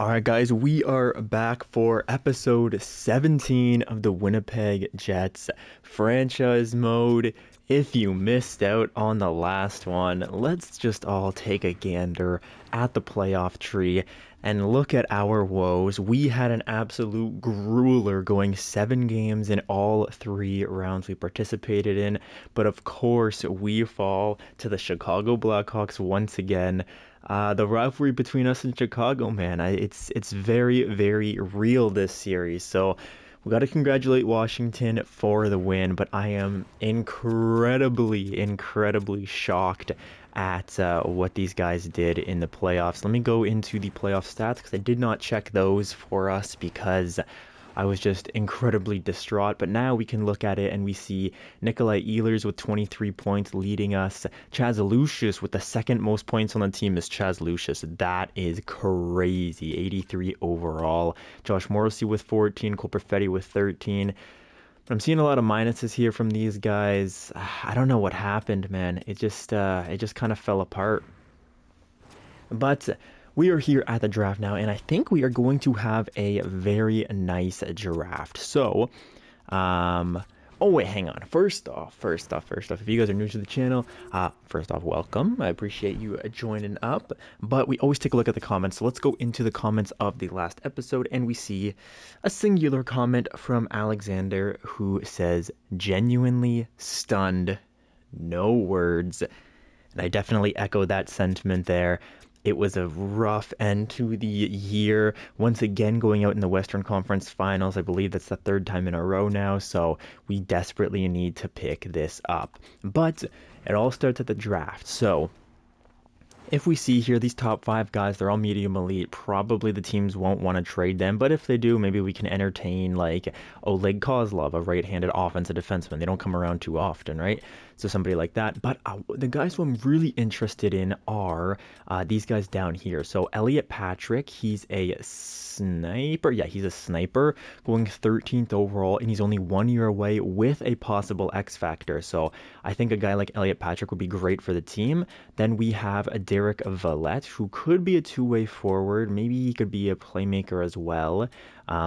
Alright guys, we are back for episode 17 of the Winnipeg Jets franchise mode. If you missed out on the last one, let's just all take a gander at the playoff tree and look at our woes. We had an absolute grueler going 7 games in all 3 rounds we participated in, but of course we fall to the Chicago Blackhawks once again. The rivalry between us and Chicago, man, it's very, very real this series. So we got to congratulate Washington for the win, but I am incredibly shocked at what these guys did in the playoffs. Let me go into the playoff stats because I did not check those for us because I was just incredibly distraught, but now we can look at it and we see Nikolai Ehlers with 23 points leading us. Chaz Lucius with the second most points on the team is Chaz Lucius. That is crazy. 83 overall. Josh Morrissey with 14, Cole Perfetti with 13. But I'm seeing a lot of minuses here from these guys. I don't know what happened, man. It just kind of fell apart. But we are here at the draft now, and I think we are going to have a very nice draft. So, oh wait, hang on. First off, if you guys are new to the channel, first off, welcome. I appreciate you joining up. But we always take a look at the comments. So let's go into the comments of the last episode, and we see a singular comment from Alexander who says, "Genuinely stunned, no words." And I definitely echo that sentiment there. It was a rough end to the year. Once again, going out in the Western Conference Finals. I believe that's the 3rd time in a row now, so we desperately need to pick this up. But it all starts at the draft. So if we see here, these top 5 guys, they're all medium elite. Probably the teams won't want to trade them, but if they do, maybe we can entertain like Oleg Kozlov, a right-handed offensive defenseman. They don't come around too often, right? So somebody like that. But the guys who I'm really interested in are these guys down here. So Elliot Patrick, he's a sniper. Yeah, he's a sniper going 13th overall, and he's only 1 year away with a possible X factor. So I think a guy like Elliot Patrick would be great for the team. Then we have a Derek Valette, who could be a two-way forward. Maybe he could be a playmaker as well.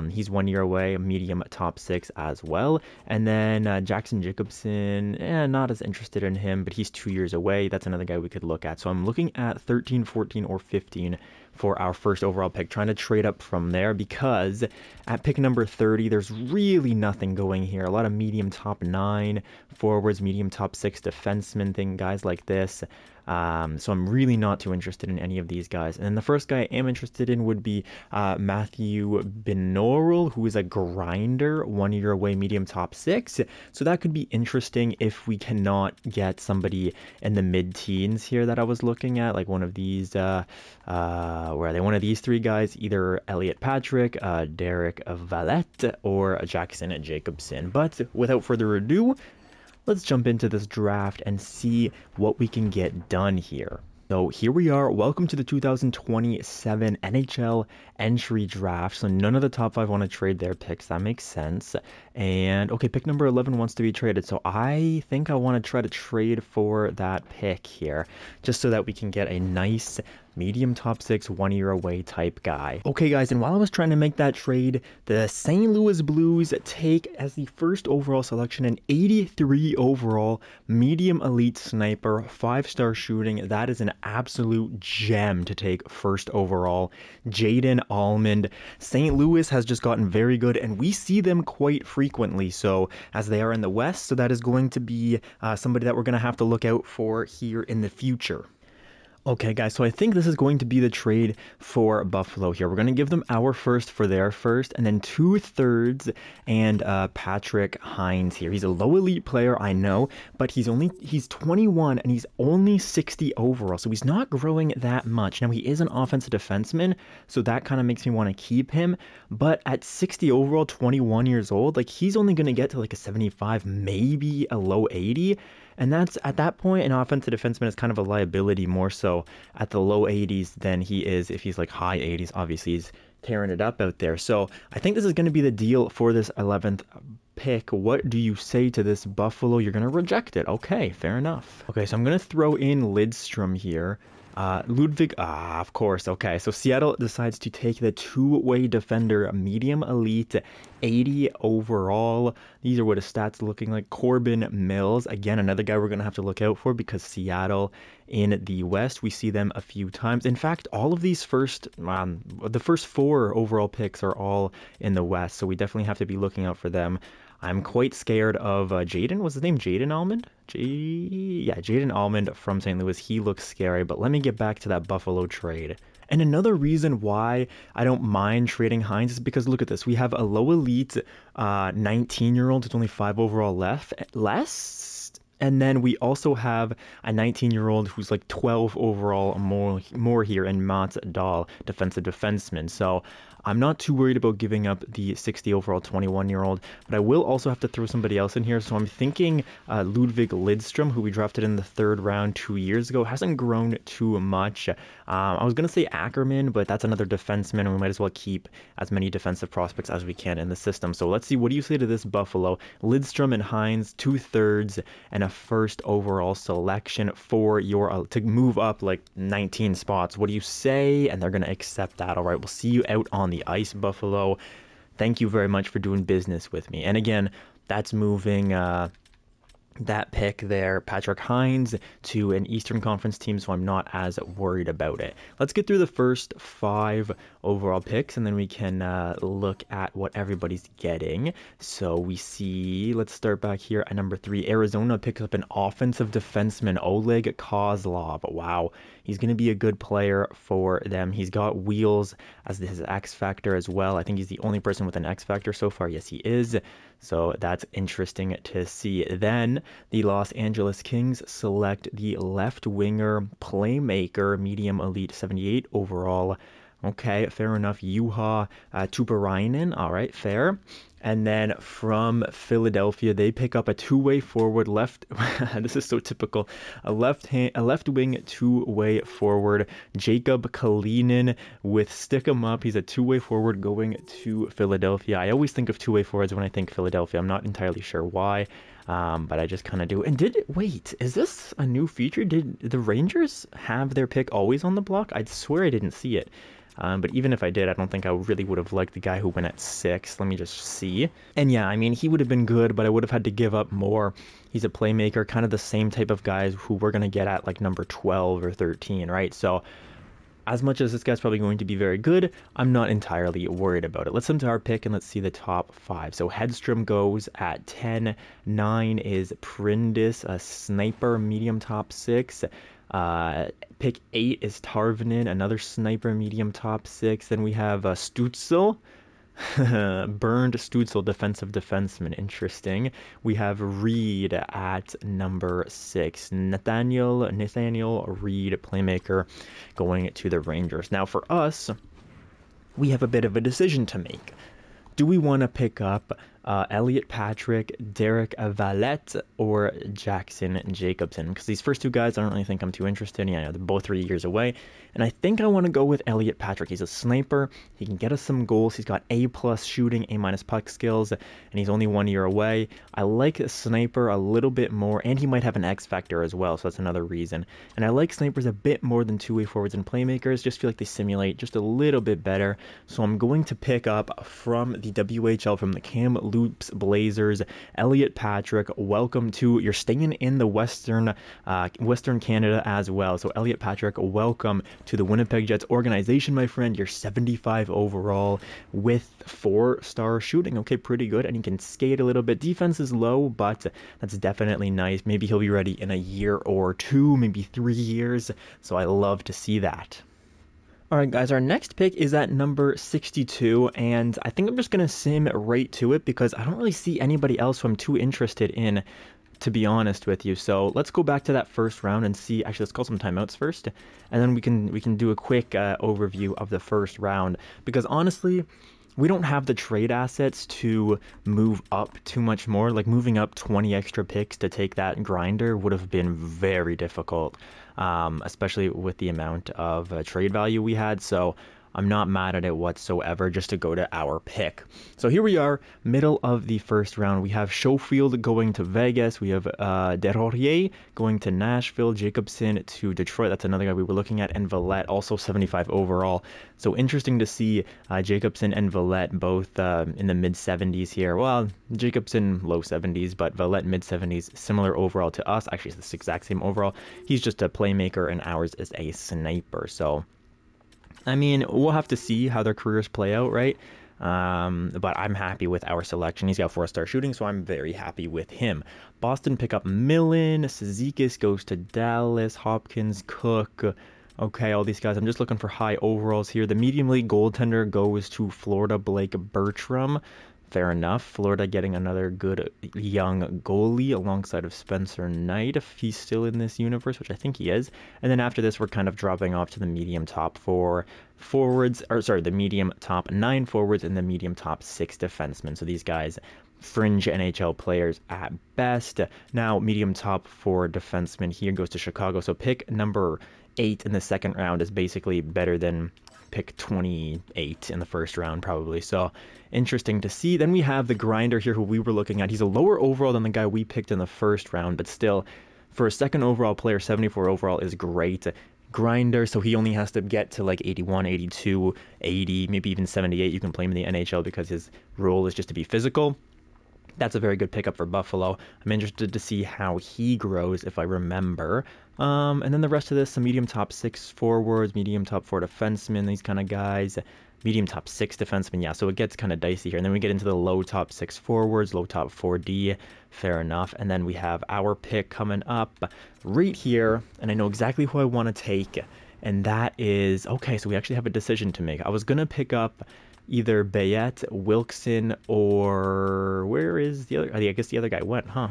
He's 1 year away, medium top 6 as well. And then Jackson Jacobson, not as interested in him, but he's 2 years away. That's another guy we could look at. So I'm looking at 13, 14, or 15 for our first overall pick, trying to trade up from there, because at pick number 30, there's really nothing going here. A lot of medium top 9 forwards, medium top 6 defensemen, guys like this. So I'm really not too interested in any of these guys. And then the first guy I am interested in would be Matthew Binaural, who is a grinder, 1 year away, medium top 6. So that could be interesting if we cannot get somebody in the mid-teens here that I was looking at, like one of these, where are they? One of these 3 guys, either Elliot Patrick, Derek Valette, or Jackson Jacobson. But without further ado, let's jump into this draft and see what we can get done here. So here we are. Welcome to the 2027 NHL entry draft. So none of the top 5 want to trade their picks. That makes sense. And okay, pick number 11 wants to be traded. So I think I want to try to trade for that pick here, just so that we can get a nice medium top 6, 1 year away type guy. Okay guys, and while I was trying to make that trade, the St. Louis Blues take as the first overall selection an 83 overall medium elite sniper, 5-star shooting. That is an absolute gem to take first overall. Jaden Almond. St. Louis has just gotten very good, and we see them quite frequently, so as they are in the West, so that is going to be somebody that we're going to have to look out for here in the future. Okay guys, so I think this is going to be the trade for Buffalo here. We're going to give them our first for their first, and then 2/3 and Patrick Hines here. He's a low elite player, I know, but he's 21 and he's only 60 overall, so he's not growing that much. Now he is an offensive defenseman, so that kind of makes me want to keep him, but at 60 overall, 21 years old, like he's only going to get to like a 75, maybe a low 80. And that's, at that point, an offensive defenseman is kind of a liability, more so at the low 80s than he is if he's like high 80s. Obviously, he's tearing it up out there. So I think this is going to be the deal for this 11th pick. What do you say to this, Buffalo? You're going to reject it. Okay, fair enough. Okay, so I'm going to throw in Lidstrom here. Ludwig, of course. Okay, so Seattle decides to take the two-way defender, medium elite, 80 overall. These are what his stats looking like. Corbin Mills, again, another guy we're going to have to look out for because Seattle in the West, we see them a few times. In fact, all of these the first four overall picks are all in the West, so we definitely have to be looking out for them. I'm quite scared of Jaden. Was his name Jaden Almond? Yeah, Jaden Almond from St. Louis. He looks scary, but let me get back to that Buffalo trade. And another reason why I don't mind trading Hines is because look at this. We have a low elite 19-year-old who's only 5 overall less. And then we also have a 19-year-old who's like 12 overall more here in Mats Dahl, defensive defenseman. So I'm not too worried about giving up the 60 overall 21-year-old, but I will also have to throw somebody else in here. So I'm thinking Ludwig Lidstrom, who we drafted in the 3rd round 2 years ago, hasn't grown too much. I was going to say Ackerman, but that's another defenseman, and we might as well keep as many defensive prospects as we can in the system. So let's see, what do you say to this Buffalo? Lidstrom and Hines, 2/3, and a 1st overall selection for your to move up like 19 spots. What do you say? And they're going to accept that. All right, we'll see you out on the ice, Buffalo. Thank you very much for doing business with me. And again, that's moving that pick there, Patrick Hines, to an Eastern Conference team, so I'm not as worried about it. Let's get through the first 5 overall picks, and then we can look at what everybody's getting. So we see, let's start back here at number 3. Arizona picks up an offensive defenseman, Oleg Kozlov. Wow, he's going to be a good player for them. He's got wheels as his X factor as well. I think he's the only person with an X factor so far. Yes, he is. So that's interesting to see. Then the Los Angeles Kings select the left winger playmaker, medium elite, 78 overall. Okay, fair enough. Juha Tuparainen. All right, fair. And then from Philadelphia, they pick up a two-way forward left. This is so typical. A left wing two-way forward, Jacob Kalinin with stick 'em up. He's a two-way forward going to Philadelphia. I always think of two-way forwards when I think Philadelphia. I'm not entirely sure why, but I just kind of do. And wait, is this a new feature? Did the Rangers have their pick always on the block? I swear I didn't see it. But even if I did, I don't think I really would have liked the guy who went at 6. Let me just see. And yeah, I mean, he would have been good, but I would have had to give up more. He's a playmaker, kind of the same type of guys who we're going to get at like number 12 or 13, right? So as much as this guy's probably going to be very good, I'm not entirely worried about it. Let's come to our pick and let's see the top 5. So Hedstrom goes at 10. 9 is Prindis, a sniper, medium top 6. Pick 8 is Tarvinen, another sniper, medium top 6. Then we have Stutzel, burned Stutzel, defensive defenseman. Interesting. We have Reed at number 6. Nathaniel Reed, playmaker, going to the Rangers. Now for us, we have a bit of a decision to make. Do we want to pick up Elliot Patrick, Derek Valette, or Jackson Jacobson? Because these first 2 guys, I don't really think I'm too interested in. Yeah, they're both 3 years away. And I think I want to go with Elliot Patrick. He's a sniper. He can get us some goals. He's got A+ shooting, A- puck skills, and he's only 1 year away. I like a sniper a little bit more, and he might have an X factor as well, so that's another reason. And I like snipers a bit more than two-way forwards and playmakers. Just feel like they simulate just a little bit better. So I'm going to pick up from the WHL, from the Kamloops Blazers, Elliot Patrick. Welcome to, you're staying in the Western Canada as well. So Elliot Patrick, welcome to the Winnipeg Jets organization, my friend. You're 75 overall with 4-star shooting. Okay, pretty good. And he can skate a little bit. Defense is low, but that's definitely nice. Maybe he'll be ready in a year or 2, maybe 3 years. So I love to see that. All right, guys, our next pick is at number 62, and I think I'm just going to sim right to it because I don't really see anybody else who I'm too interested in, to be honest with you. So let's go back to that first round and see. Actually, let's call some timeouts first, and then we can do a quick overview of the first round, because honestly, we don't have the trade assets to move up too much more. Like moving up 20 extra picks to take that grinder would have been very difficult, especially with the amount of trade value we had. So I'm not mad at it whatsoever, just to go to our pick. So here we are, middle of the first round. We have Schofield going to Vegas. We have Desrosiers going to Nashville. Jacobson to Detroit. That's another guy we were looking at. And Vallette, also 75 overall. So interesting to see Jacobson and Vallette both in the mid-70s here. Well, Jacobson low 70s, but Vallette mid-70s, similar overall to us. Actually, it's the exact same overall. He's just a playmaker, and ours is a sniper. So, I mean, we'll have to see how their careers play out, right? But I'm happy with our selection. He's got 4-star shooting, so I'm very happy with him. Boston pick up Millen. Cizikas goes to Dallas. Hopkins, Cook. Okay, all these guys. I'm just looking for high overalls here. The medium league goaltender goes to Florida, Blake Bertram. Fair enough. Florida getting another good young goalie alongside of Spencer Knight, if he's still in this universe, which I think he is. And then after this, we're kind of dropping off to the medium top 4 forwards, or sorry, the medium top 9 forwards and the medium top 6 defensemen. So these guys, fringe NHL players at best. Now, medium top 4 defensemen here goes to Chicago. So pick number 8 in the second round is basically better than pick 28 in the first round, probably. So interesting to see. Then we have the grinder here, who we were looking at. He's a lower overall than the guy we picked in the first round, but still, for a second overall player, 74 overall is great. Grinder, so he only has to get to like 81, 82, 80, maybe even 78. You can play him in the NHL because his role is just to be physical. That's a very good pickup for Buffalo. I'm interested to see how he grows, if I remember. And then the rest of this, some medium top 6 forwards, medium top 4 defensemen, these kind of guys. Medium top 6 defensemen, yeah, so it gets kind of dicey here. And then we get into the low top 6 forwards, low top 4D, fair enough. And then we have our pick coming up right here, and I know exactly who I want to take. And that is, okay, so we actually have a decision to make. I was going to pick up either Bayette, Wilkson, or where is the other? I guess the other guy went, huh?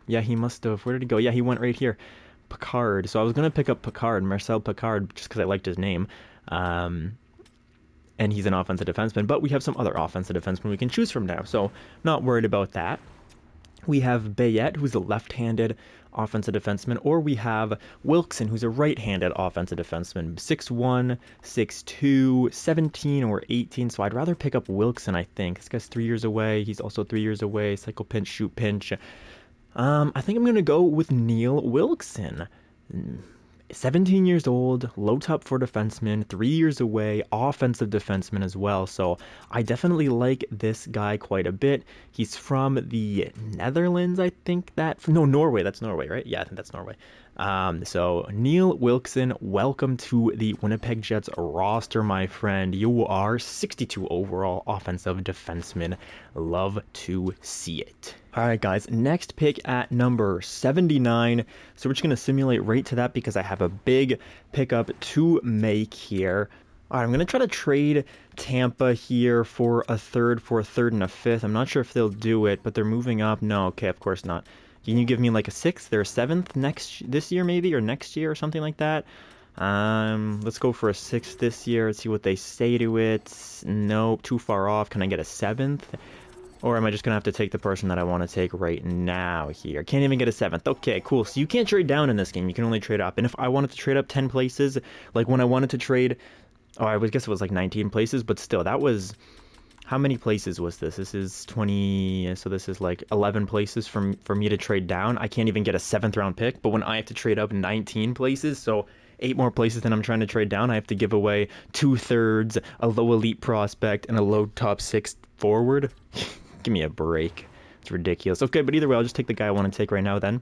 Yeah, he must have. Where did he go? Yeah, he went right here. Picard. So I was going to pick up Picard, Marcel Picard, just because I liked his name. And he's an offensive defenseman, but we have some other offensive defensemen we can choose from now. So not worried about that. We have Bayette, who's a left-handed offensive defenseman, or we have Wilkson, who's a right-handed offensive defenseman. 6'1", 6'2", 17 or 18, so I'd rather pick up Wilkson, I think. This guy's 3 years away. He's also 3 years away. Cycle pinch, shoot pinch. I think I'm going to go with Neil Wilkson. 17 years old, low top 4 defenseman, 3 years away, offensive defenseman as well. So I definitely like this guy quite a bit. He's from the Netherlands, I think no, Norway. That's Norway, right? Yeah, I think that's Norway. So Neil Wilkson, welcome to the Winnipeg Jets roster, my friend. You are 62 overall offensive defenseman. Love to see it. All right, guys, next pick at number 79. So we're just going to simulate right to that because I have a big pickup to make here. All right, I'm going to try to trade Tampa here for a third, and a fifth. I'm not sure if they'll do it, but they're moving up. No, okay, of course not. Can you give me like a 6th or a 7th this year maybe, or next year or something like that? Let's go for a 6th this year. Let's see what they say to it. Nope, too far off. Can I get a 7th? Or am I just going to have to take the person that I want to take right now here? Can't even get a 7th. Okay, cool. So you can't trade down in this game. You can only trade up. And if I wanted to trade up 10 places, like when I wanted to trade... Oh, I would guess it was like 19 places, but still, that was... How many places was this? This is 20... So this is like 11 places for me to trade down. I can't even get a 7th round pick. But when I have to trade up 19 places, so 8 more places than I'm trying to trade down, I have to give away 2/3, a low elite prospect, and a low top 6 forward. Give me a break. It's ridiculous. Okay, but either way, I'll just take the guy I want to take right now then.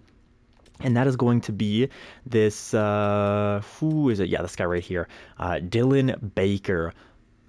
And that is going to be this, who is it? Yeah, this guy right here. Dylan Baker.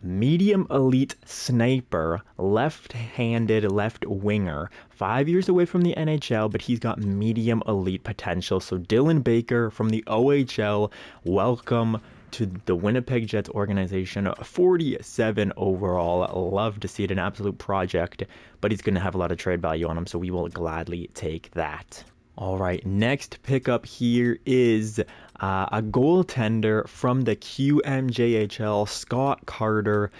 Medium elite sniper, left-handed left winger. 5 years away from the NHL, but he's got medium elite potential. So Dylan Baker from the OHL, welcome to the Winnipeg Jets organization. 47 overall. Love to see it. An absolute project, but he's going to have a lot of trade value on him, so we will gladly take that. All right, next pickup here is a goaltender from the QMJHL, Scott Carter.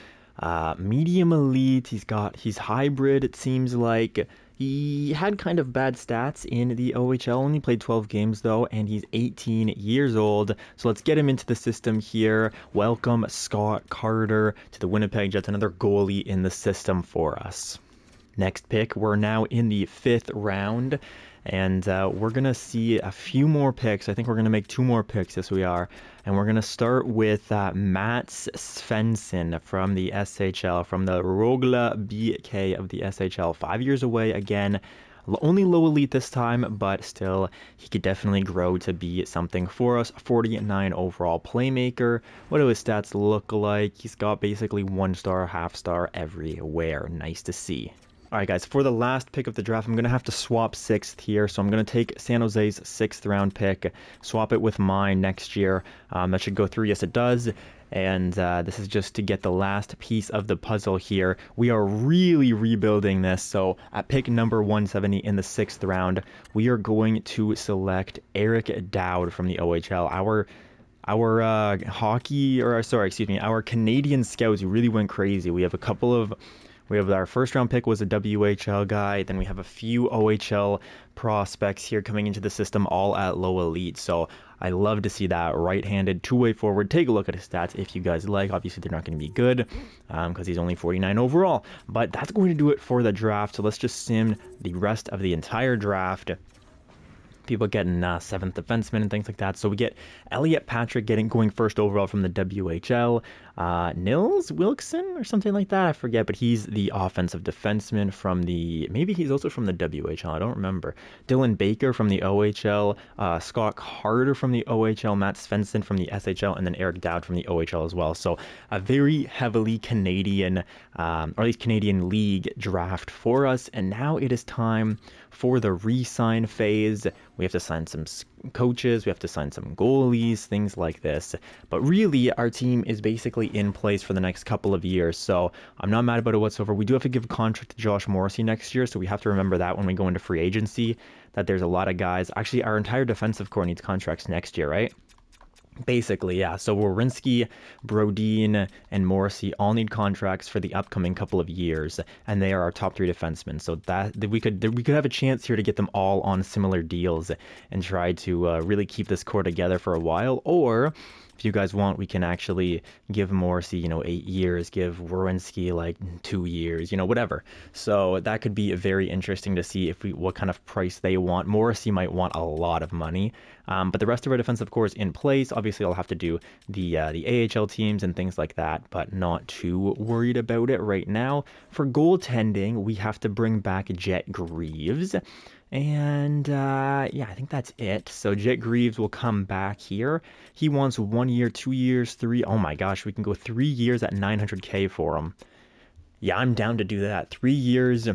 Medium elite. He's hybrid, it seems like. He had kind of bad stats in the OHL, only played 12 games though, and he's 18 years old. So let's get him into the system here. Welcome Scott Carter to the Winnipeg Jets, another goalie in the system for us. Next pick, we're now in the 5th round, and we're going to see a few more picks. I think we're going to make 2 more picks, yes we are. And we're going to start with Mats Svensson from the SHL, from the Rögle BK of the SHL. 5 years away again. Only low elite this time, but still, he could definitely grow to be something for us. 49 overall playmaker. What do his stats look like? He's got basically 1-star, half-star everywhere. Nice to see. All right, guys, for the last pick of the draft, I'm going to have to swap 6th here. So I'm going to take San Jose's 6th round pick, swap it with mine next year. That should go through. Yes, it does. And this is just to get the last piece of the puzzle here. We are really rebuilding this. So at pick number 170 in the 6th round, we are going to select Eric Dowd from the OHL. Our Canadian scouts really went crazy. We have our 1st round pick was a WHL guy. Then we have a few OHL prospects here coming into the system, all at low elite. So I love to see that. Right-handed, 2-way forward. Take a look at his stats if you guys like. Obviously, they're not going to be good because he's only 49 overall. But that's going to do it for the draft. So let's just sim the rest of the entire draft. People getting 7th defenseman and things like that. So we get Elliot Patrick going 1st overall from the WHL. Nils Wilkson or something like that. I forget, but he's the offensive defenseman from maybe he's also from the WHL. I don't remember. Dylan Baker from the OHL. Scott Carter from the OHL. Matt Svensson from the SHL. And then Eric Dowd from the OHL as well. So a very heavily Canadian, or at least Canadian League draft for us. And now it is time for the re-sign phase. We have to sign some coaches, we have to sign some goalies, things like this. But really, our team is basically in place for the next couple of years, so I'm not mad about it whatsoever. We do have to give a contract to Josh Morrissey next year, so we have to remember that when we go into free agency, that there's a lot of guys. Actually, our entire defensive core needs contracts next year, right? Basically, yeah. So Werenski, Brodin, and Morrissey all need contracts for the upcoming couple of years, and they are our top 3 defensemen. So that we could have a chance here to get them all on similar deals and try to really keep this core together for a while. Or if you guys want, we can actually give Morrissey, 8 years, give Werenski like 2 years, whatever. So that could be very interesting to see what kind of price they want. Morrissey might want a lot of money, but the rest of our defensive core is in place. Obviously, I'll have to do the AHL teams and things like that, but not too worried about it right now. For goaltending, we have to bring back Jet Greaves. And yeah, I think that's it. So Jet Greaves will come back here. He wants 1 year, 2 years, 3. Oh my gosh, we can go 3 years at $900K for him. Yeah, I'm down to do that. 3 years.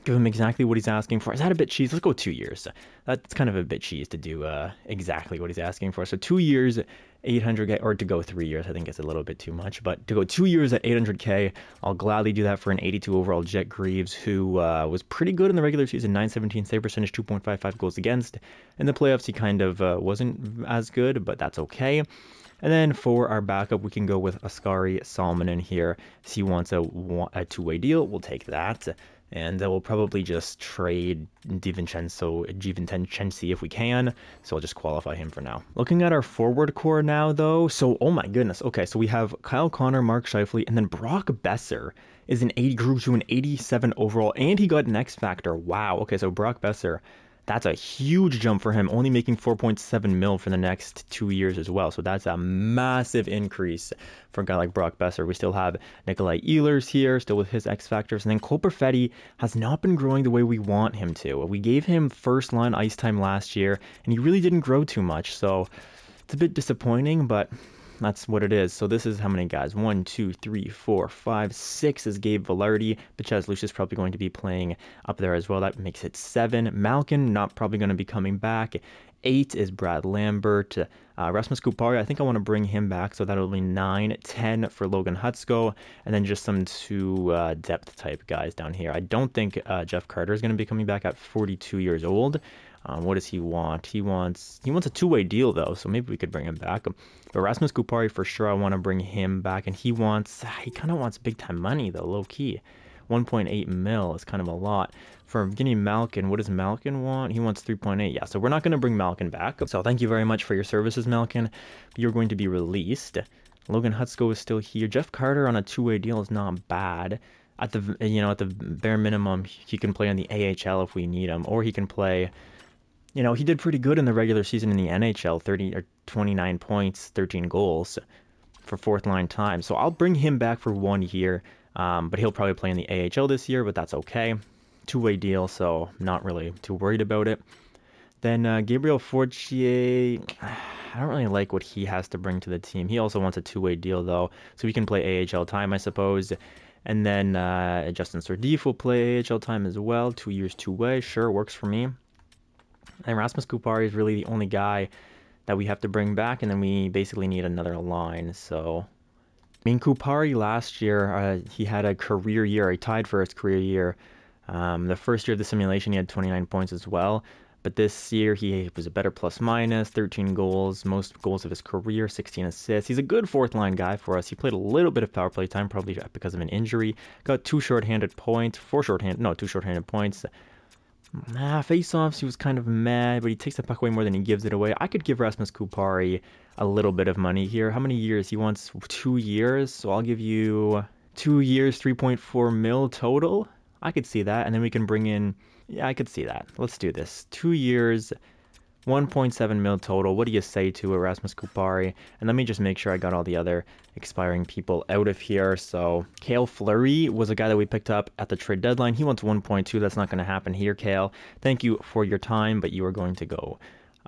Give him exactly what he's asking for. Is that a bit cheese? Let's go 2 years. That's kind of a bit cheese to do exactly what he's asking for. So 2 years, 800K, or to go 3 years, I think it's a little bit too much. But to go 2 years at 800K, I'll gladly do that for an 82 overall Jet Greaves, who was pretty good in the regular season. 917 save percentage, 2.55 goals against. In the playoffs, he kind of wasn't as good, but that's okay. And then for our backup, we can go with Askari Salmonen here. So he wants a 2-way deal. We'll take that. And we'll probably just trade DiVincenzo if we can. So I'll just qualify him for now. Looking at our forward core now, though. So, oh my goodness. Okay, so we have Kyle Connor, Mark Scheifele, and then Brock Besser is grew to an 87 overall. And he got an X Factor. Wow. Okay, so Brock Besser, that's a huge jump for him, only making 4.7 mil for the next 2 years as well. So that's a massive increase for a guy like Brock Besser. We still have Nikolai Ehlers here, still with his X Factors. And then Cole Perfetti has not been growing the way we want him to. We gave him first line ice time last year, and he really didn't grow too much. So it's a bit disappointing, but that's what it is. So this is how many guys? 1, 2, 3, 4, 5, 6 is Gabe Vilardi. Bichaz Lucius probably going to be playing up there as well. That makes it 7. Malkin not probably going to be coming back. 8 is Brad Lambert. Rasmus Kupari, I think I want to bring him back, so that'll be 9. 10 for Logan Hutsko, and then just some 2 depth type guys down here. I don't think Jeff Carter is going to be coming back at 42 years old. What does he want? He wants a 2-way deal, though, so maybe we could bring him back. But Rasmus Kupari, for sure, I want to bring him back, and he kind of wants big-time money, though, low-key. 1.8 mil is kind of a lot. For getting Malkin, what does Malkin want? He wants 3.8. Yeah, so we're not going to bring Malkin back. So thank you very much for your services, Malkin. You're going to be released. Logan Hutsko is still here. Jeff Carter on a two-way deal is not bad. At the at the bare minimum, he can play on the AHL if we need him, or he can play. He did pretty good in the regular season in the NHL, 30 or 29 points, 13 goals for fourth line time. So I'll bring him back for 1 year, but he'll probably play in the AHL this year, but that's okay. Two-way deal, so not really too worried about it. Then Gabriel Fortier, I don't really like what he has to bring to the team. He also wants a two-way deal, though, so he can play AHL time, I suppose. And then Justin Sardif will play AHL time as well, 2 years, two-way. Sure, works for me. And Rasmus Kupari is really the only guy that we have to bring back, and then we basically need another line, so... Kupari last year, he had a career year. He tied for his career year. The first year of the simulation, he had 29 points as well. But this year, he was a better plus-minus, 13 goals, most goals of his career, 16 assists. He's a good fourth-line guy for us. He played a little bit of power play time, probably because of an injury. Got two shorthanded points, two shorthanded points. Face-offs, he was kind of mad, but he takes the puck away more than he gives it away. I could give Rasmus Kupari a little bit of money here. How many years? He wants 2 years, so I'll give you 2 years, 3.4 mil total. I could see that, and then we can bring in... Yeah, I could see that. Let's do this. 2 years, 1.7 mil total. What do you say to Rasmus Kupari? And let me just make sure I got all the other expiring people out of here. So Cale Fleury was a guy that we picked up at the trade deadline. He wants 1.2. That's not going to happen here, Cale. Thank you for your time, but you are going to go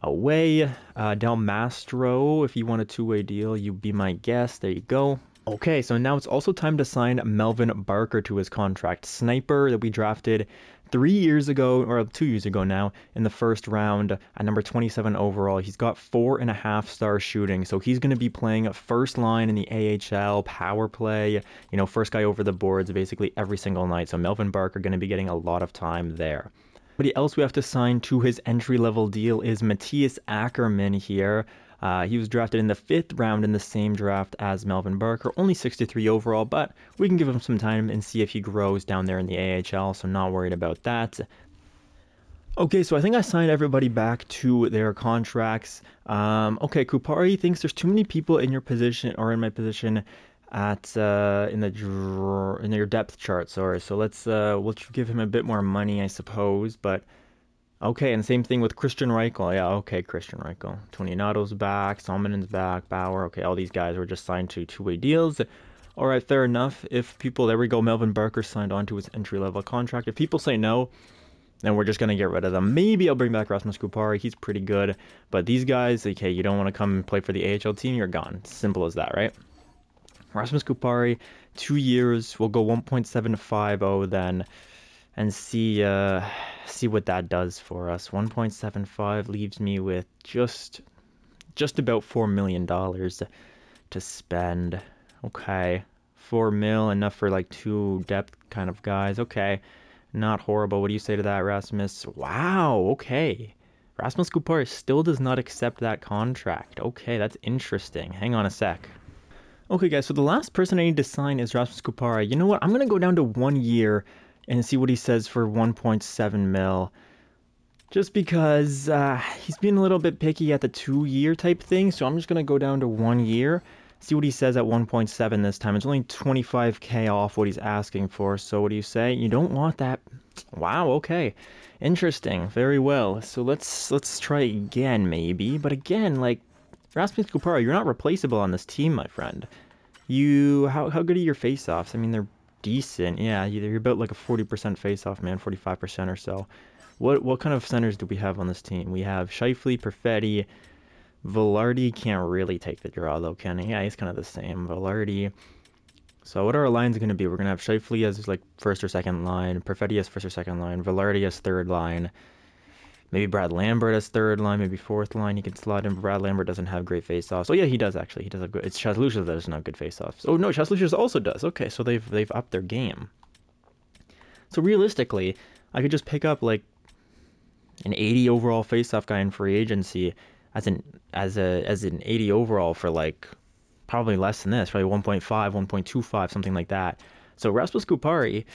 away. Del Mastro, if you want a two-way deal, you be my guest. There you go. Okay, so now it's also time to sign Melvin Barker to his contract. Sniper that we drafted 3 years ago, or 2 years ago now, in the first round at number 27 overall. He's got 4.5-star shooting, so he's going to be playing first line in the AHL, power play, first guy over the boards basically every single night. So Melvin Barker going to be getting a lot of time there. Somebody else we have to sign to his entry-level deal is Matthias Ackerman here. He was drafted in the 5th round in the same draft as Melvin Barker, only 63 overall, but we can give him some time and see if he grows down there in the AHL, so not worried about that. Okay, so I think I signed everybody back to their contracts. Okay, Kupari thinks there's too many people in your position, or in my position, at in your depth chart. Sorry, so we'll give him a bit more money, I suppose, but. Okay, and same thing with Christian Reichel. Yeah, okay, Christian Reichel. Tony Nato's back, Salmonen's back, Bauer. Okay, all these guys were just signed to two-way deals. All right, fair enough. If people, there we go, Melvin Barker signed on to his entry-level contract. If people say no, then we're just going to get rid of them. Maybe I'll bring back Rasmus Kupari. He's pretty good. But these guys, okay, you don't want to come and play for the AHL team, you're gone. Simple as that, right? Rasmus Kupari, 2 years. We'll go 1.750 then. And see what that does for us. 1.75 leaves me with just about $4 million to spend. Okay, 4 mil, enough for like 2 depth kind of guys. Okay, not horrible. What do you say to that, Rasmus? Wow, okay. Rasmus Kupari still does not accept that contract. Okay, that's interesting. Hang on a sec. Okay, guys, so the last person I need to sign is Rasmus Kupari. You know what? I'm going to go down to 1 year and see what he says for 1.7 mil. Just because he's been a little bit picky at the 2-year type thing, so I'm just going to go down to 1 year, see what he says at 1.7 this time. It's only 25K off what he's asking for, so what do you say? You don't want that? Wow, okay. Interesting. Very well. So let's try again, maybe. But again, like, Rasmus Kupari, you're not replaceable on this team, my friend. How good are your face-offs? I mean, they're decent. Yeah, you're about like a 40% face-off, man, 45% or so. What kind of centers do we have on this team? We have Scheifele, Perfetti, Velarde can't really take the draw though, can he? Yeah, he's kind of the same. Velarde. So what are our lines going to be? We're going to have Scheifele as like first or second line, Perfetti as first or second line, Velarde as third line. Maybe Brad Lambert as third line, maybe fourth line. He can slot in. Brad Lambert doesn't have great face-offs. Oh yeah, he does actually. He does have good. It's Chaz Lucius that doesn't have good face-offs. Oh no, Chaz Lucius also does. Okay, so they've upped their game. So realistically, I could just pick up like an 80 overall face-off guy in free agency as an 80 overall for like probably less than this, probably 1.5, 1.25, something like that. So Rasmus Kupari,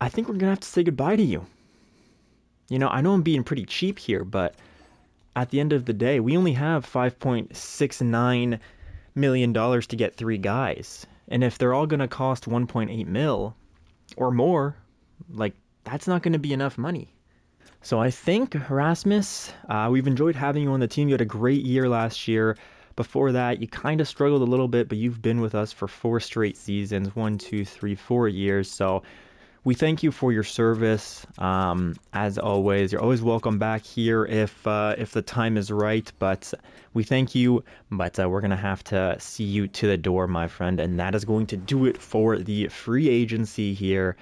I think we're going to have to say goodbye to you. You know, I know I'm being pretty cheap here, but at the end of the day, we only have $5.69 million to get 3 guys. And if they're all going to cost 1.8 mil or more, like, that's not going to be enough money. So I think, Rasmus, we've enjoyed having you on the team. You had a great year last year. Before that, you kind of struggled a little bit, but you've been with us for 4 straight seasons, 1, 2, 3, 4 years. So we thank you for your service. As always, you're always welcome back here if the time is right. But we thank you. But we're gonna have to see you to the door, my friend, and that is going to do it for the free agency here.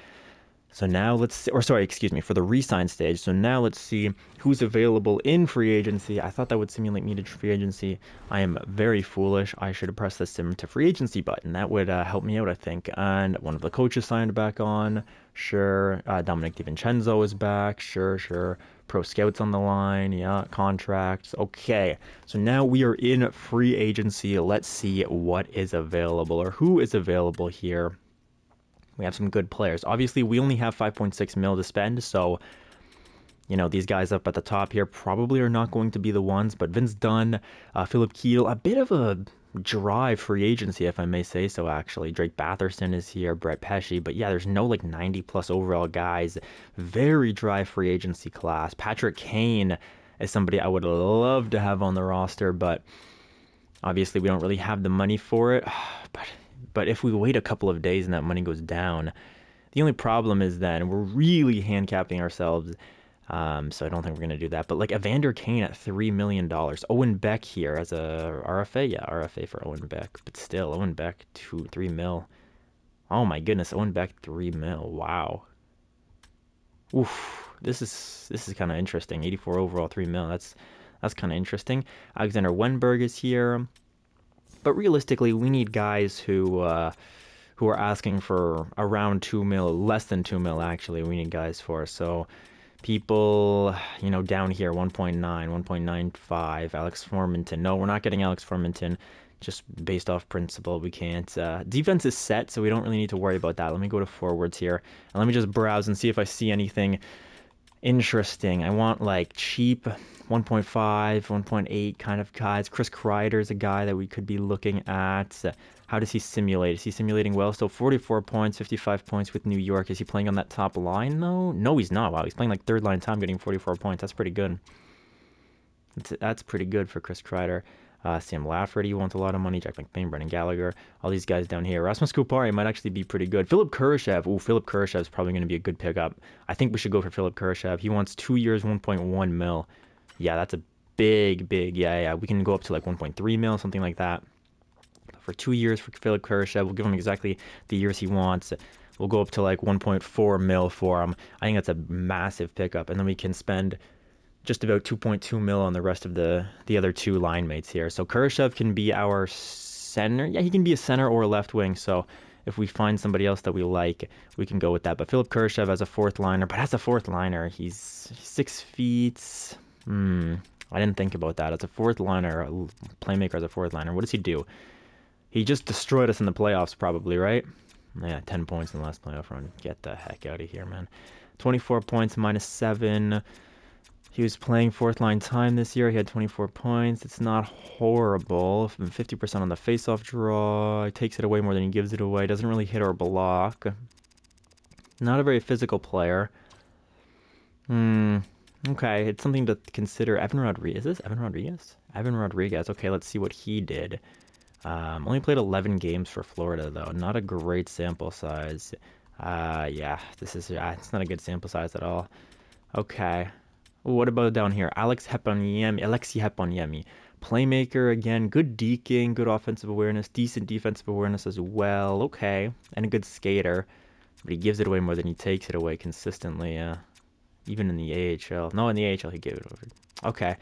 So now for the re-sign stage. So now let's see who's available in free agency. I thought that would simulate me to free agency. I am very foolish. I should have pressed the sim to free agency button. That would help me out, I think. And one of the coaches signed back on. Sure. Dominic DiVincenzo is back. Sure. Pro Scouts on the line. Yeah. Contracts. Okay. So now we are in free agency. Let's see what is available or who is available here. We have some good players. Obviously, we only have 5.6 mil to spend, so, you know, these guys up at the top here probably are not going to be the ones, but Vince Dunn, Philip Keel, a bit of a dry free agency, if I may say so, actually. Drake Batherson is here, Brett Pesce, but yeah, there's no, like, 90-plus overall guys. Very dry free agency class. Patrick Kane is somebody I would love to have on the roster, but obviously we don't really have the money for it. But if we wait a couple of days and that money goes down, the only problem is then we're really hand-capping ourselves. So I don't think we're going to do that. But like Evander Kane at $3 million. Owen Beck here as a RFA. Yeah, RFA for Owen Beck. But still, Owen Beck, 3 mil. Oh my goodness, Owen Beck, 3 mil. Wow. Oof. This is kind of interesting. 84 overall, 3 mil. That's kind of interesting. Alexander Wenberg is here. But realistically, we need guys who are asking for around 2 mil, less than 2 mil actually. We need guys for. So people, you know, down here 1.9, 1.95. Alex Formanton. No, we're not getting Alex Formanton. Just based off principle, we can't. Defense is set, so we don't really need to worry about that. Let me go to forwards here, and let me just browse and see if I see anything interesting. I want like cheap 1.5, 1.8 kind of guys. Chris Kreider is a guy that we could be looking at. How does he simulate? Is he simulating well? Still 44 points, 55 points with New York. Is he playing on that top line though? No, he's not. Wow, he's playing like third line time, getting 44 points. That's pretty good. That's pretty good for Chris Kreider. Sam Lafferty wants a lot of money. Jack McBain, Brendan Gallagher, all these guys down here. Rasmus Kupari might actually be pretty good. Philip Kurashev. Ooh, Philip Kurashev is probably going to be a good pickup. I think we should go for Philip Kurashev. He wants 2 years, 1.1 mil. Yeah, that's a big. Yeah. We can go up to like 1.3 mil, something like that. But for 2 years for Philip Kurashev, we'll give him exactly the years he wants. We'll go up to like 1.4 mil for him. I think that's a massive pickup. And then we can spend just about 2.2 mil on the rest of the other two line mates here. So Kurashev can be our center. Yeah, he can be a center or a left wing. So if we find somebody else that we like, we can go with that. But Philip Kurashev as a fourth liner, but as a fourth liner, he's 6 feet. I didn't think about that. As a fourth liner, a playmaker as a fourth liner, what does he do? He just destroyed us in the playoffs probably, right? Yeah, 10 points in the last playoff run. Get the heck out of here, man. 24 points, -7. He was playing fourth line time this year. He had 24 points. It's not horrible. 50% on the faceoff draw. He takes it away more than he gives it away. Doesn't really hit or block. Not a very physical player. Okay, it's something to consider. Evan Rodriguez. Is this Evan Rodriguez? Evan Rodriguez. Okay, let's see what he did. Only played 11 games for Florida, though. Not a great sample size. Yeah, it's not a good sample size at all. Okay. What about down here? Alexei Heponiemi. Playmaker, again. Good deking, good offensive awareness, decent defensive awareness as well. Okay. And a good skater. But he gives it away more than he takes it away consistently. Even in the AHL. No, in the AHL he gave it over. Okay.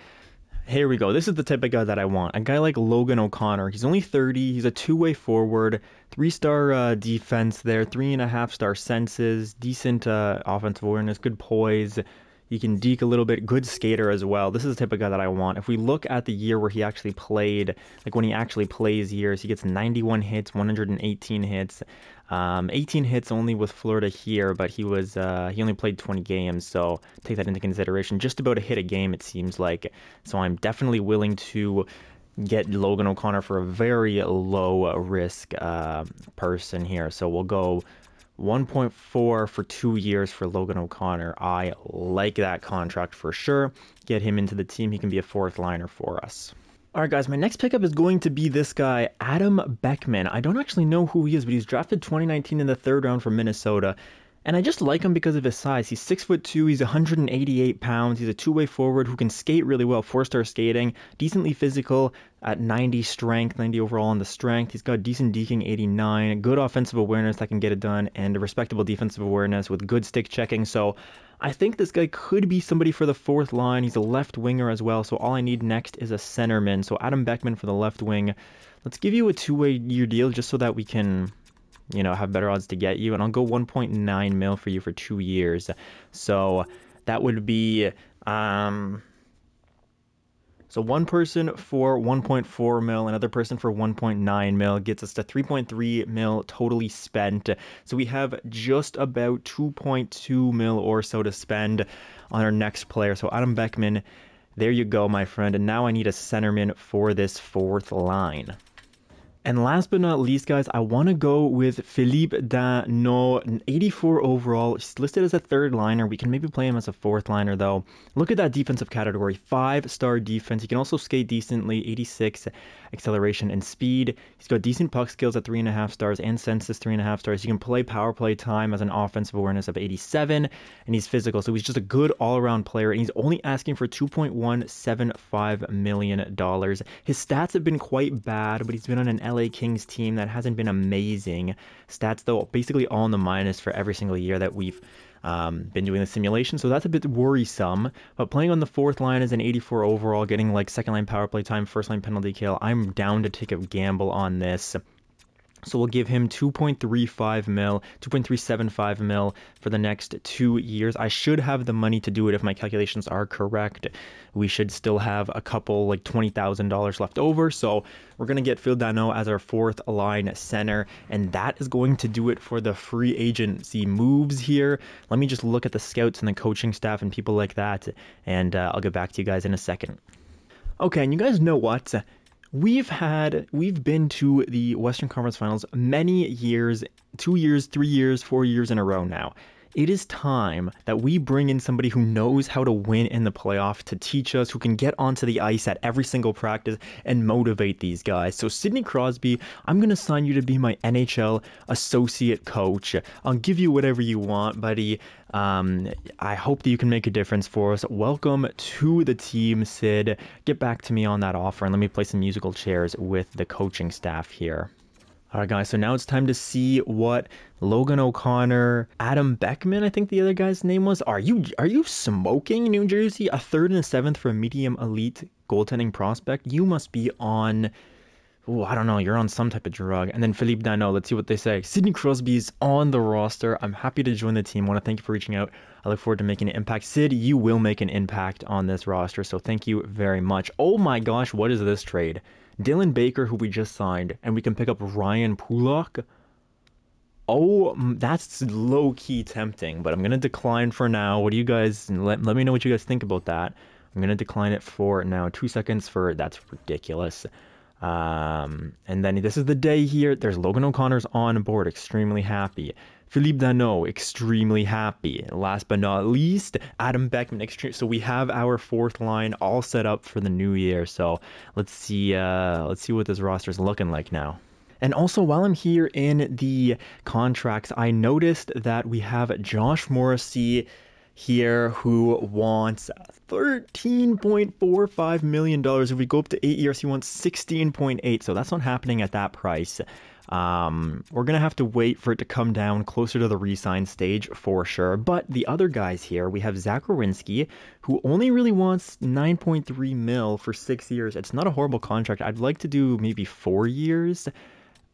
Here we go. This is the type of guy that I want. A guy like Logan O'Connor. He's only 30. He's a two-way forward. 3-star defense there. 3.5-star senses. Decent offensive awareness. Good poise. He can deke a little bit. Good skater as well. This is the type of guy that I want. If we look at the year where he actually played, like when he actually plays years, he gets 91 hits, 118 hits. 18 hits only with Florida here, but he only played 20 games, so take that into consideration. Just about a hit a game, it seems like. So I'm definitely willing to get Logan O'Connor for a very low risk person here. So we'll go 1.4 for 2 years for Logan O'Connor. I like that contract for sure. Get him into the team. He can be a fourth liner for us. All right, guys, my next pickup is going to be this guy, Adam Beckman. I don't actually know who he is, but he's drafted 2019 in the third round from Minnesota. And I just like him because of his size. He's 6'2", he's 188 pounds. He's a two-way forward who can skate really well, 4-star skating, decently physical at 90 strength, 90 overall on the strength. He's got decent deking, 89, good offensive awareness that can get it done, and a respectable defensive awareness with good stick checking. So I think this guy could be somebody for the fourth line. He's a left winger as well, so all I need next is a centerman. So Adam Beckman for the left wing. Let's give you a two-way year deal just so that we can, you know, have better odds to get you. And I'll go 1.9 mil for you for 2 years. So that would be, so one person for 1.4 mil, another person for 1.9 mil gets us to 3.3 mil totally spent. So we have just about 2.2 mil or so to spend on our next player. So Adam Beckman, there you go, my friend. And now I need a centerman for this fourth line. And last but not least, guys, I want to go with Philippe Danault, an 84 overall. He's listed as a third liner. We can maybe play him as a fourth liner, though. Look at that defensive category. 5-star defense. He can also skate decently. 86 acceleration and speed. He's got decent puck skills at 3.5 stars and census 3.5 stars. He can play power play time as an offensive awareness of 87, and he's physical. So he's just a good all-around player, and he's only asking for $2.175 million. His stats have been quite bad, but he's been on an LA Kings team that hasn't been amazing. Stats, though, basically all in the minus for every single year that we've been doing the simulation, so that's a bit worrisome. But playing on the fourth line as an 84 overall, getting like second line power play time, first line penalty kill, I'm down to take a gamble on this. So we'll give him 2.375 mil for the next 2 years. I should have the money to do it if my calculations are correct. We should still have a couple, like $20,000 left over. So we're going to get Phil Danault as our fourth line center. And that is going to do it for the free agency moves here. Let me just look at the scouts and the coaching staff and people like that. And I'll get back to you guys in a second. Okay, and you guys know what? We've been to the Western Conference Finals many years, 2 years, 3 years, 4 years in a row now. It is time that we bring in somebody who knows how to win in the playoff to teach us, who can get onto the ice at every single practice and motivate these guys. So Sidney Crosby, I'm going to sign you to be my NHL associate coach. I'll give you whatever you want, buddy. I hope that you can make a difference for us. Welcome to the team, Sid. Get back to me on that offer, and let me play some musical chairs with the coaching staff here. All right, guys, so now it's time to see what Logan O'Connor, Adam Beckman, I think the other guy's name was. Are you smoking, New Jersey? A third and a seventh for a medium elite goaltending prospect? You must be on, oh, I don't know, you're on some type of drug. And then Philippe Danault, let's see what they say. Sidney Crosby's on the roster. I'm happy to join the team. I want to thank you for reaching out. I look forward to making an impact. Sid, you will make an impact on this roster, so thank you very much. Oh my gosh, what is this trade? Dylan Baker, who we just signed, and we can pick up Ryan Pulock. Oh, that's low-key tempting, but I'm going to decline for now. What do you guys, let me know what you guys think about that. I'm going to decline it for now. 2 seconds for, that's ridiculous. And then this is the day here. There's Logan O'Connor's on board, extremely happy. Philippe Danault, extremely happy. Last but not least, Adam Beckman, so we have our fourth line all set up for the new year. So let's see what this roster is looking like now. And also, while I'm here in the contracts, I noticed that we have Josh Morrissey here who wants $13.45 million. If we go up to 8 years, he wants 16.8. So that's not happening at that price. We're going to have to wait for it to come down closer to the re-sign stage for sure. But the other guys here, we have Zach Werenski, who only really wants 9.3 mil for 6 years. It's not a horrible contract. I'd like to do maybe 4 years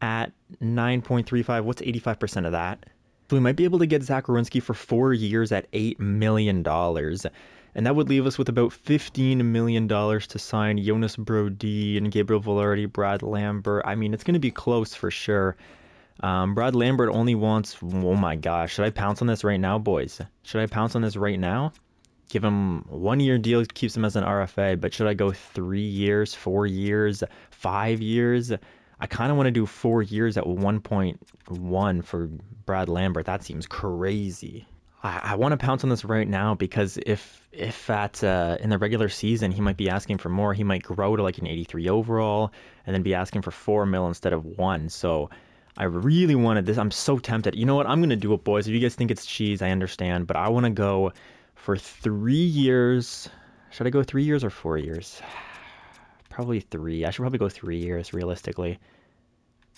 at 9.35. What's 85% of that? So we might be able to get Zach Werenski for 4 years at $8 million. And that would leave us with about $15 million to sign Jonas Brodin, Gabriel Velarde, Brad Lambert. I mean, it's going to be close for sure. Brad Lambert only wants, oh my gosh, should I pounce on this right now, boys? Should I pounce on this right now? Give him 1 year deal, keeps him as an RFA, but should I go 3 years, 4 years, 5 years? I kind of want to do 4 years at 1.1 for Brad Lambert. That seems crazy. I want to pounce on this right now because if at in the regular season he might be asking for more, he might grow to like an 83 overall and then be asking for 4 mil instead of 1. So I really wanted this. I'm so tempted. You know what? I'm gonna do it, boys. If you guys think it's cheese, I understand, but I want to go for 3 years. Should I go 3 years or 4 years? Probably 3. I should probably go 3 years realistically.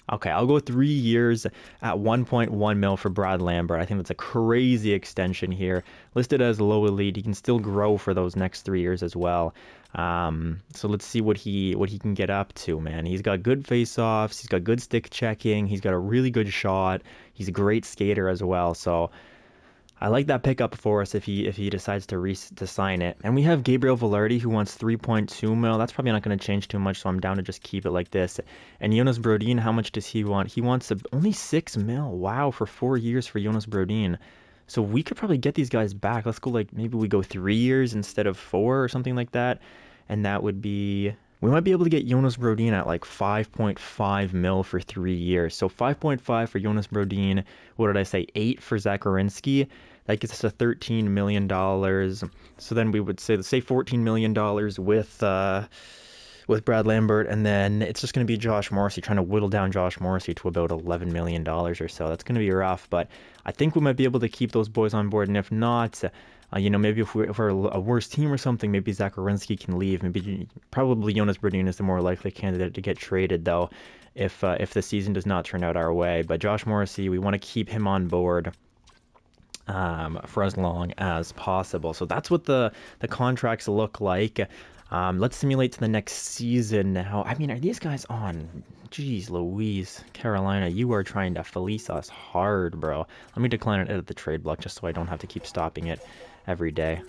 Okay, I'll go 3 years at 1.1 mil for Brad Lambert. I think that's a crazy extension here. Listed as low elite, he can still grow for those next 3 years as well. So let's see what he can get up to, man. He's got good face-offs, he's got good stick checking, he's got a really good shot. He's a great skater as well. So I like that pickup for us if he decides to sign it. And we have Gabriel Velarde who wants 3.2 mil. That's probably not going to change too much, so I'm down to just keep it like this. And Jonas Brodin, how much does he want? He wants only 6 mil. Wow, for 4 years for Jonas Brodin. So we could probably get these guys back. Let's go like maybe we go 3 years instead of 4 or something like that. And that would be, we might be able to get Jonas Brodin at like 5.5 mil for 3 years. So 5.5 for Jonas Brodin. What did I say? 8 for Zach Werenski. That gets us to $13 million. So then we would say $14 million with Brad Lambert, and then it's just going to be Josh Morrissey, trying to whittle down Josh Morrissey to about $11 million or so. That's going to be rough, but I think we might be able to keep those boys on board, and if not, you know, maybe if we're a worse team or something, maybe Zach Werenski can leave. Maybe probably Jonas Brodin is the more likely candidate to get traded, though, if the season does not turn out our way. But Josh Morrissey, we want to keep him on board for as long as possible. So that's what the contracts look like. Let's simulate to the next season now. I mean, are these guys on? Jeez Louise. Carolina, you are trying to fleece us hard, bro. Let me decline it at the trade block just so I don't have to keep stopping it every day.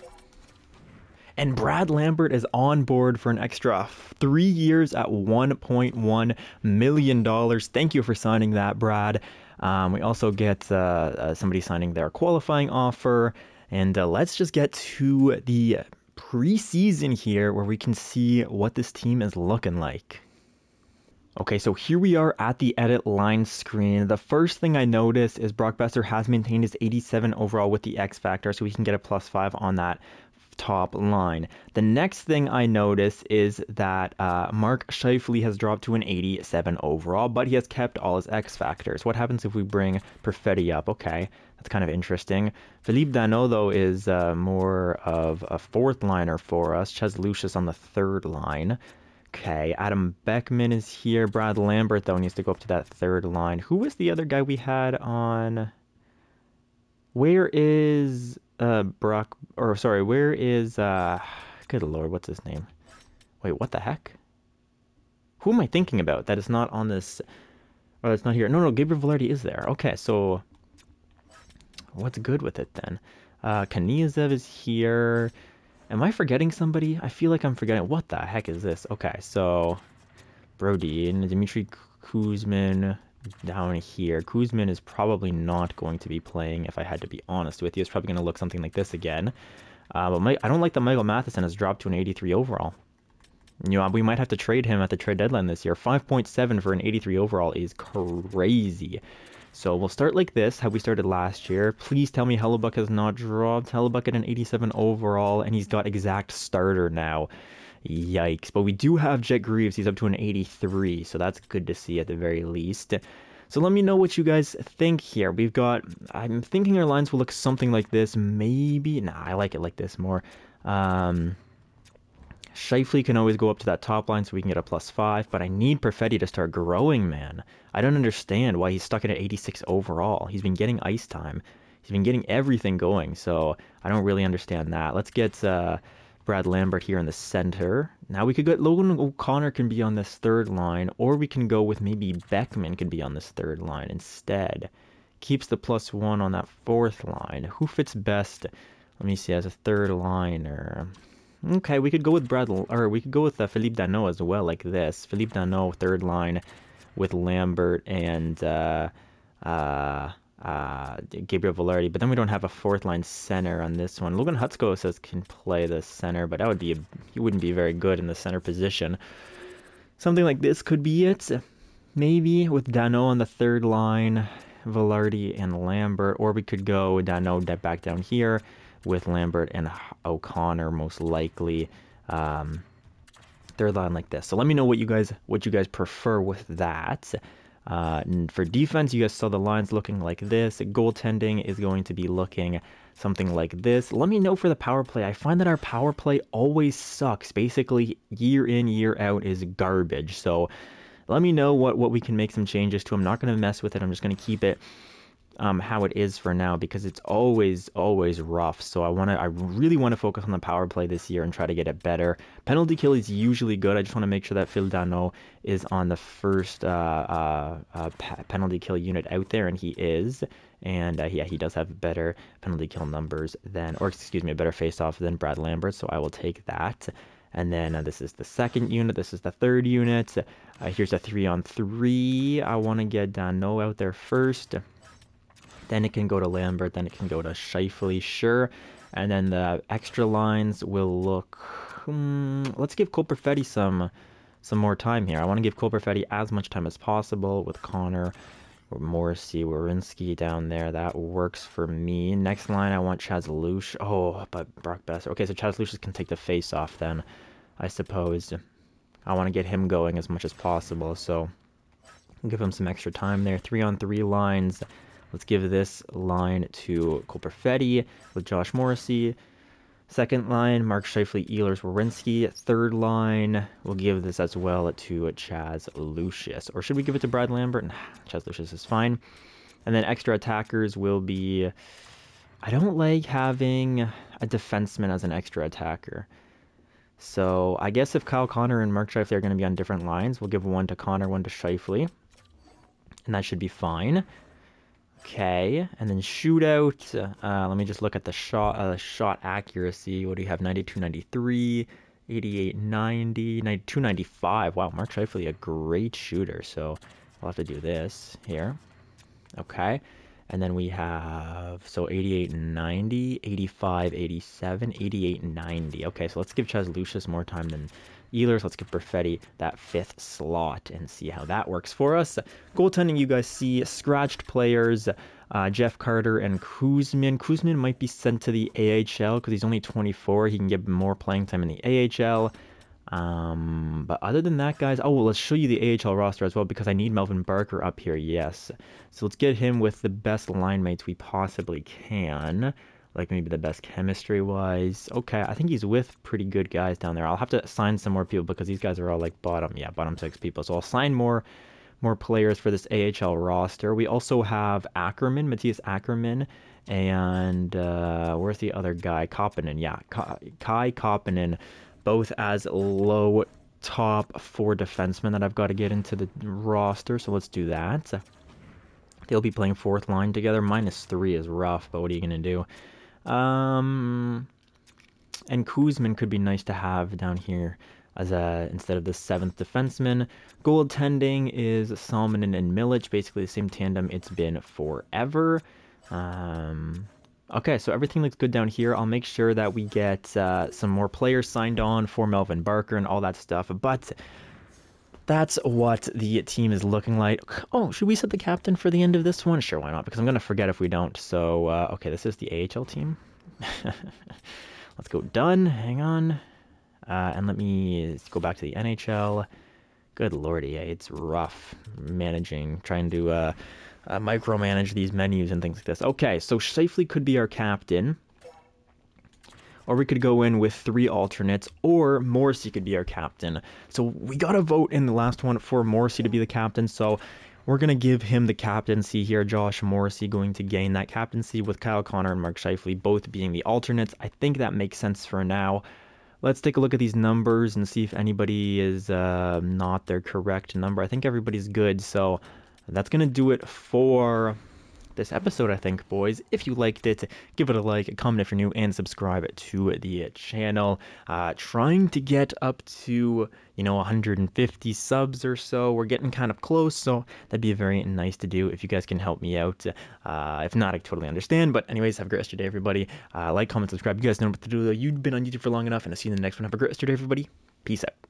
And Brad Lambert is on board for an extra 3 years at $1.1 million. Thank you for signing that, Brad. We also get somebody signing their qualifying offer. And let's just get to the preseason here where we can see what this team is looking like. Okay, so here we are at the edit line screen. The first thing I notice is Brock Besser has maintained his 87 overall with the X Factor, so we can get a +5 on that top line. The next thing I notice is that Mark Scheifele has dropped to an 87 overall, but he has kept all his X factors. What happens if we bring Perfetti up? Okay, that's kind of interesting. Philippe Danault, though, is more of a fourth liner for us. Ches Lucius on the third line. Okay, Adam Beckman is here. Brad Lambert, though, needs to go up to that third line. Who was the other guy we had on? Where is Brock, or sorry, where is good lord, what's his name? Wait, what the heck? Who am I thinking about that is not on this, or it's not here? No, Gabriel Velarde is there. Okay, so what's good with it then? Kaniazev is here. Am I forgetting somebody? I feel like I'm forgetting. What the heck is this? Okay, so Brodin, Dmitry Kuzmin down here. Kuzmin is probably not going to be playing, if I had to be honest with you. It's probably going to look something like this again. But I don't like that Michael Matheson has dropped to an 83 overall. You know, we might have to trade him at the trade deadline this year. 5.7 for an 83 overall is crazy. So we'll start like this, how we started last year. Please tell me Hellebuck has not dropped. Hellebuck at an 87 overall, and he's got exact starter now. Yikes. But we do have Jet Greaves. He's up to an 83, so that's good to see at the very least. So let me know what you guys think here. We've got, I'm thinking our lines will look something like this. Maybe, nah, I like it like this more. Scheifele can always go up to that top line so we can get a +5, but I need Perfetti to start growing, man. I don't understand why he's stuck at an 86 overall. He's been getting ice time. He's been getting everything going, so I don't really understand that. Let's get Brad Lambert here in the center. Now we could get Logan O'Connor can be on this third line, or we can go with maybe Beckman could be on this third line instead. keeps the +1 on that fourth line. Who fits best? Let me see, as a third liner. Okay, we could go with we could go with Philippe Danault as well, like this. Philippe Danault, third line, with Lambert and Gabriel Velarde. But then we don't have a fourth line center on this one. Logan Hutsko says can play the center, but that would be he wouldn't be very good in the center position. Something like this could be it. Maybe with Danault on the third line, Velarde and Lambert, or we could go Danault back down here with Lambert and O'Connor most likely. Third line like this. So let me know what you guys prefer with that. And for defense, you guys saw the lines looking like this. Goaltending is going to be looking something like this. Let me know for the power play. I find that our power play always sucks. Basically, year in, year out is garbage. So let me know what we can make some changes to. I'm not going to mess with it. I'm just going to keep it how it is for now, because it's always rough. So I really want to focus on the power play this year and try to get it better. Penalty kill is usually good. I just want to make sure that Phil Danault is on the first penalty kill unit out there, and he is. And yeah, he does have better penalty kill numbers than, or excuse me, a better face-off than Brad Lambert. So I will take that. And then this is the second unit. This is the third unit. Here's a 3-on-3. I want to get Danault out there first. Then it can go to Lambert, then it can go to Scheifele, sure. And then the extra lines will look... let's give Cole Perfetti some more time here. I want to give Cole Perfetti as much time as possible with Connor or Morrissey, Werenski down there. That works for me. Next line, I want Chaz Lucius. Oh, but Brock Besser. Okay, so Chaz Lucius can take the face off then, I suppose. I want to get him going as much as possible, so give him some extra time there. 3-on-3 lines. Let's give this line to Cole Perfetti with Josh Morrissey. Second line, Mark Scheifele, Ehlers, Werenski. Third line, we'll give this as well to Chaz Lucius. Or should we give it to Brad Lambert? Nah, Chaz Lucius is fine. And then extra attackers will be... I don't like having a defenseman as an extra attacker. So I guess if Kyle Connor and Mark Scheifele are going to be on different lines, we'll give one to Connor, one to Scheifele. And that should be fine. Okay, and then shootout. Let me just look at the shot accuracy. What do you have? 92, 93, 88, 90, 92, 95. Wow, Mark Scheifele, a great shooter. So we'll have to do this here. Okay, and then we have, so 88, 90, 85, 87, 88, 90. Okay, so let's give Chaz Lucius more time than Ehlers. Let's give Perfetti that fifth slot and see how that works for us. Goaltending, you guys see scratched players, Jeff Carter and Kuzmin. Kuzmin might be sent to the AHL because he's only 24. He can get more playing time in the AHL. But other than that, guys, oh, well, let's show you the AHL roster as well, because I need Melvin Barker up here, yes. So let's get him with the best line mates we possibly can. Like maybe the best chemistry-wise. Okay, I think he's with pretty good guys down there. I'll have to sign some more people because these guys are all like bottom 6 people. So I'll sign more players for this AHL roster. We also have Ackerman, Matthias Ackerman, and where's the other guy? Koppinen, yeah, Kai Koppinen, both as low top 4 defensemen that I've got to get into the roster. So let's do that. They'll be playing fourth line together. -3 is rough, but what are you going to do? And Kuzmin could be nice to have down here as instead of the 7th defenseman. Goaltending is Salminen and Milic, basically the same tandem it's been forever. Okay, so everything looks good down here. I'll make sure that we get some more players signed on for Melvin Barker and all that stuff, but that's what the team is looking like. Oh, should we set the captain for the end of this one? Sure, why not? Because I'm going to forget if we don't. So, okay, this is the AHL team. Let's go done. Hang on. And let me go back to the NHL. Good lordy, it's rough trying to micromanage these menus and things like this. Okay, so Scheifele could be our captain. Or we could go in with 3 alternates, or Morrissey could be our captain. So we got to vote in the last one for Morrissey to be the captain, so we're going to give him the captaincy here. Josh Morrissey going to gain that captaincy with Kyle Connor and Mark Scheifele both being the alternates. I think that makes sense for now. Let's take a look at these numbers and see if anybody is not their correct number. I think everybody's good, so that's going to do it for this episode, I think, boys. If you liked it, give it a like, comment if you're new, and subscribe to the channel. Trying to get up to, 150 subs or so. We're getting kind of close, so that'd be very nice to do if you guys can help me out. If not, I totally understand. But anyways, have a great rest of your day, everybody. Like, comment, subscribe. You guys know what to do, though. You've been on YouTube for long enough, and I'll see you in the next one. Have a great rest of your day, everybody. Peace out.